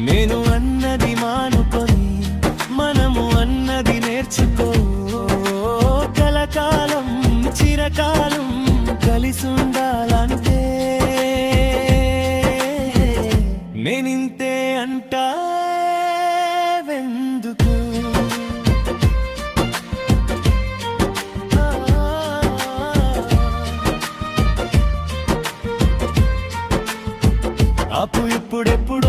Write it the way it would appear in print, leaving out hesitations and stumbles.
నేను అన్నది మానుకొని మనము అన్నది నేర్చుకో, కలకాలం చిరకాలం కలిసుండాలంటే నేనింతే అంటా వెందుకు. అప్పు ఇప్పుడెప్పుడు